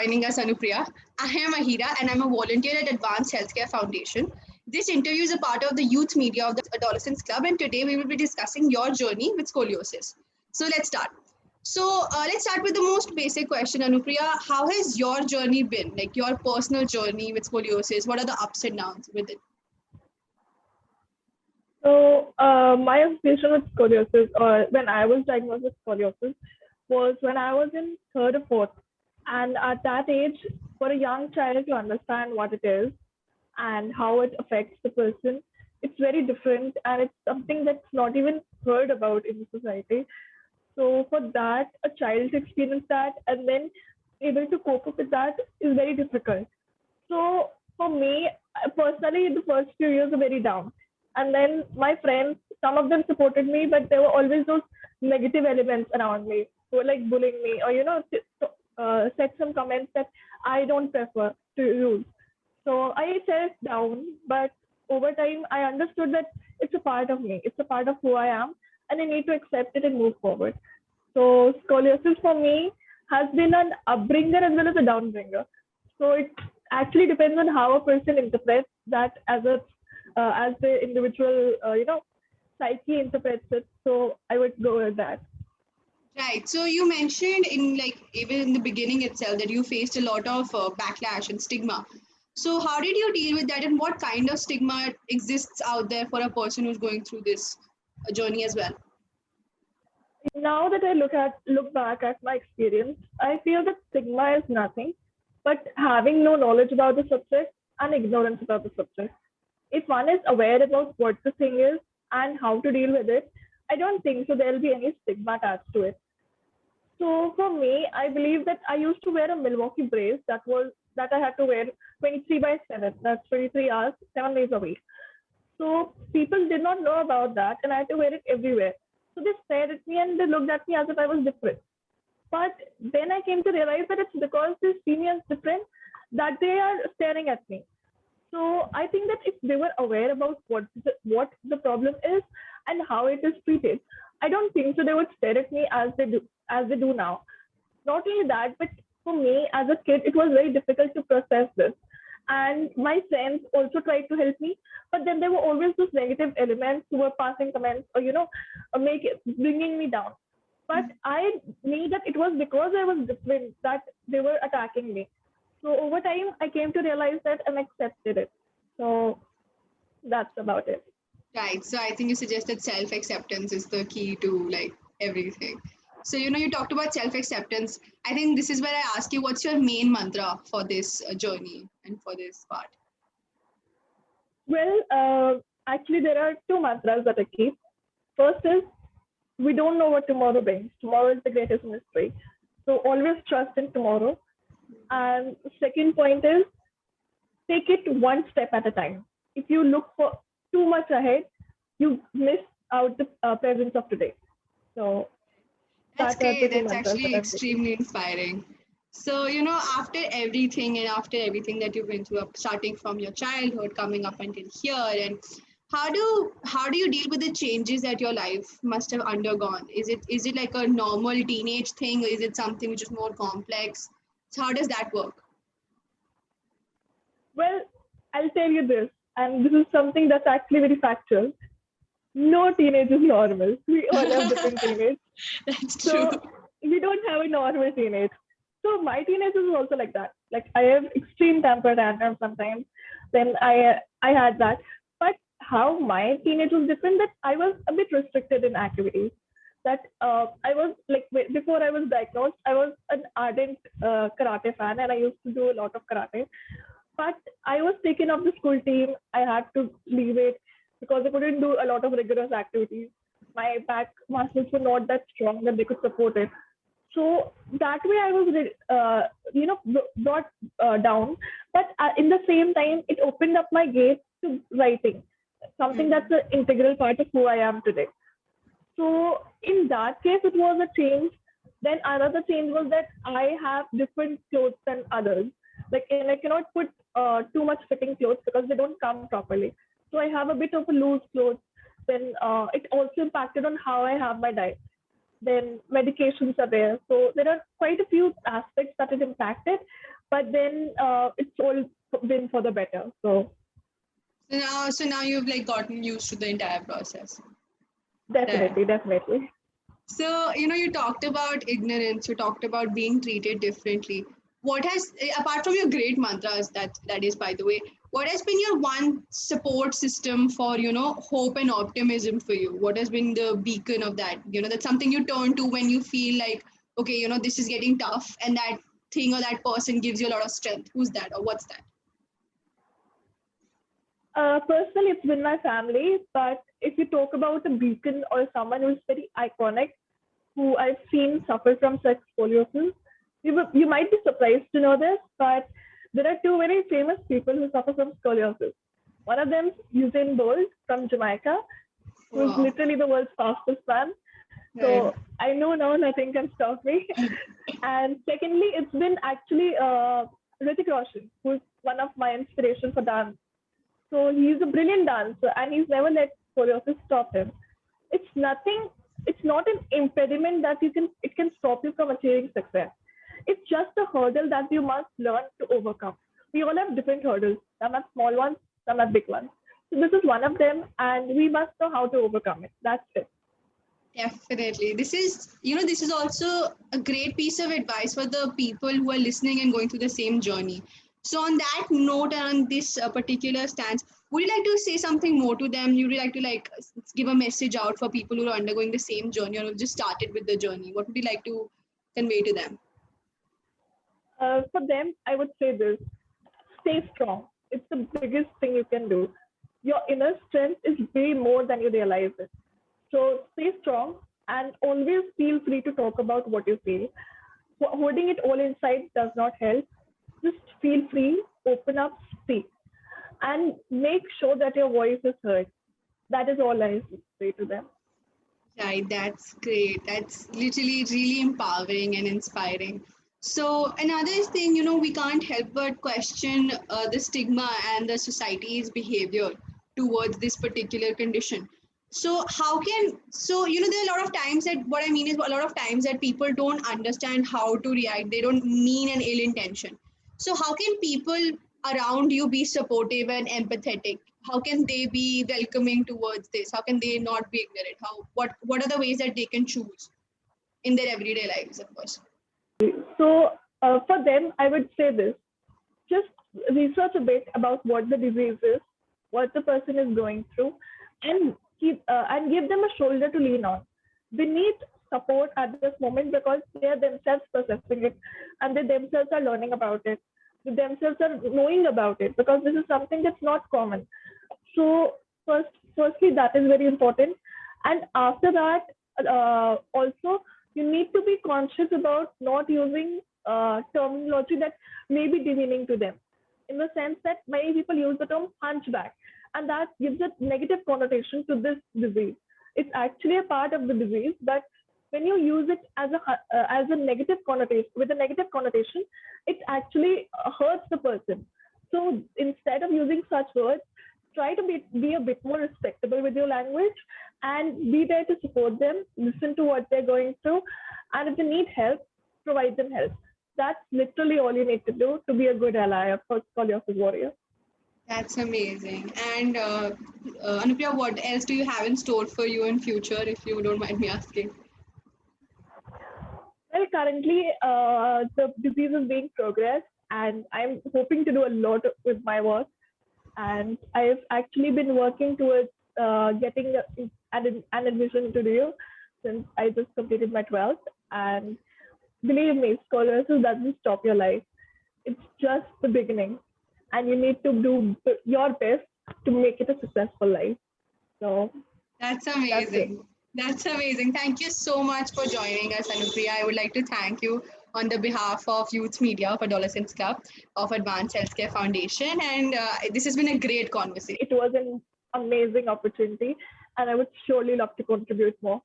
joining us, Anupriya. I am Ahira and I'm a volunteer at Advanced Healthcare Foundation. This interview is a part of the youth media of the Adolescents Club, and today we will be discussing your journey with scoliosis. So let's start. Let's start with the most basic question, Anupriya. How has your journey been? Like your personal journey with scoliosis? What are the ups and downs with it? My association with scoliosis, or when I was diagnosed with scoliosis, was when I was in third or fourth. And at that age, for a young child to understand what it is and how it affects the person, it's very different and it's something that's not even heard about in the society. So for that, a child to experience that and then able to cope up with that is very difficult. So for me, personally, the first few years were very down. And then my friends, some of them supported me, but there were always those negative elements around me who were like bullying me or, said some comments that I don't prefer to use. So I felt down, but over time, I understood that it's a part of me, it's a part of who I am, and I need to accept it and move forward. So scoliosis for me has been an upbringer as well as a downbringer. So it actually depends on how a person interprets that as the individual psyche interprets it. So I would go with that. Right. So you mentioned in like even in the beginning itself that you faced a lot of backlash and stigma. So how did you deal with that, and what kind of stigma exists out there for a person who's going through this journey as well? Now that I look back at my experience, I feel that stigma is nothing but having no knowledge about the subject and ignorance about the subject. If one is aware about what the thing is and how to deal with it, I don't think so there'll be any stigma attached to it. So for me, I believe that I used to wear a Milwaukee brace that I had to wear 23 by 7. That's 23 hours, 7 days a week. So people did not know about that, and I had to wear it everywhere. So they stared at me and they looked at me as if I was different. But then I came to realize that it's because they see me as different that they are staring at me. So I think that if they were aware about what the problem is and how it is treated, I don't think so they would stare at me as they do now. Not only that, but for me as a kid, it was very difficult to process this. And my friends also tried to help me, but then there were always those negative elements who were passing comments or bringing me down. But I knew that it was because I was different that they were attacking me. So over time, I came to realize that and accepted it. So that's about it. Right. So I think you suggested self-acceptance is the key to like everything. So you talked about self-acceptance. I think this is where I ask you, what's your main mantra for this journey and for this part? Well, actually, there are two mantras that I keep. First is we don't know what tomorrow brings. Tomorrow is the greatest mystery. So always trust in tomorrow. And second point is take it one step at a time. If you look for too much ahead, you miss out the presence of today. So That's that are the great. two That's mantras that actually I've taken. extremely inspiring. So, after everything that you've been through, starting from your childhood, coming up until here, and how do you deal with the changes that your life must have undergone? Is it like a normal teenage thing, or is it something which is more complex? So how does that work? Well, I'll tell you this, and this is something that's actually very factual. No teenage is normal. We all have different teenage. That's true. So we don't have a normal teenage. So my teenage is also like that. Like I have extreme temper tantrums sometimes. Then I had that. But how my teenage was different, that I was a bit restricted in activities. That I was like before I was diagnosed, I was an ardent karate fan, and I used to do a lot of karate. But I was taken off the school team. I had to leave it because I couldn't do a lot of rigorous activities. My back muscles were not that strong that they could support it. So that way I was, brought down. But in the same time, it opened up my gate to writing, something Hmm. that's an integral part of who I am today. So in that case, it was a change. Then another change was that I have different clothes than others. Like, and I cannot put too much fitting clothes because they don't come properly. So I have a bit of a loose clothes. Then it also impacted on how I have my diet. Then medications are there. So there are quite a few aspects that it impacted. but then it's all been for the better. So So now you've like gotten used to the entire process. Right. definitely. So, you talked about ignorance, you talked about being treated differently. What has, apart from your great mantras, that is, by the way, what has been your one support system for, hope and optimism for you? What has been the beacon of that? That's something you turn to when you feel like, okay, this is getting tough, and that thing or that person gives you a lot of strength. Who's that, or what's that? Personally, it's been my family, but if you talk about a beacon or someone who's very iconic, who I've seen suffer from sex scoliosis, you might be surprised to know this, but there are two very famous people who suffer from scoliosis. One of them is Usain Bolt from Jamaica, who's Wow. literally the world's fastest man. Right. So I know now nothing can stop me. And secondly, it's been actually Hrithik Roshan, who's one of my inspirations for dance. So he's a brilliant dancer and he's never let scoliosis stop him. It's nothing, it's not an impediment that it can stop you from achieving success. It's just a hurdle that you must learn to overcome. We all have different hurdles. Some are small ones, some are big ones. So this is one of them and we must know how to overcome it. That's it. Definitely. This is also a great piece of advice for the people who are listening and going through the same journey. So, on that note and on this particular stance, would you like to say something more to them? You would like to give a message out for people who are undergoing the same journey or who just started with the journey? What would you like to convey to them? For them, I would say this: stay strong. It's the biggest thing you can do. Your inner strength is way more than you realize it. So stay strong and always feel free to talk about what you feel. Holding it all inside does not help. Just feel free, open up, speak, and make sure that your voice is heard. That is all I say to them. Right, that's great. That's literally really empowering and inspiring. So another thing, we can't help but question the stigma and the society's behavior towards this particular condition. So there are a lot of times that what I mean is a lot of times that people don't understand how to react. They don't mean an ill intention. So how can people around you be supportive and empathetic? How can they be welcoming towards this? How can they not be ignorant? What are the ways that they can choose in their everyday lives, of course? So for them, I would say this: just research a bit about what the disease is, what the person is going through, and and give them a shoulder to lean on. They need support at this moment because they are themselves processing it, and they themselves are learning about it. They themselves are knowing about it because this is something that's not common. So firstly, that is very important, and after that, also you need to be conscious about not using terminology that may be demeaning to them, in the sense that many people use the term hunchback, and that gives a negative connotation to this disease. It's actually a part of the disease, but when you use it as a negative connotation, with a negative connotation, it actually hurts the person. So instead of using such words, try to be a bit more respectable with your language and be there to support them, listen to what they're going through, and if they need help, provide them help. That's literally all you need to do to be a good ally of scoliosis warrior. That's amazing. And Anupriya, what else do you have in store for you in future, if you don't mind me asking? Well, currently the disease is being progressed, and I'm hoping to do a lot with my work. And I've actually been working towards getting an admission to DU since I just completed my 12th. And believe me, scoliosis doesn't stop your life. It's just the beginning, and you need to do your best to make it a successful life. So That's that's it. amazing. That's amazing. Thank you so much for joining us, Anupriya. I would like to thank you on the behalf of Youth Media of Adolescents Club of Advanced Healthcare Foundation. And this has been a great conversation. It was an amazing opportunity, and I would surely love to contribute more.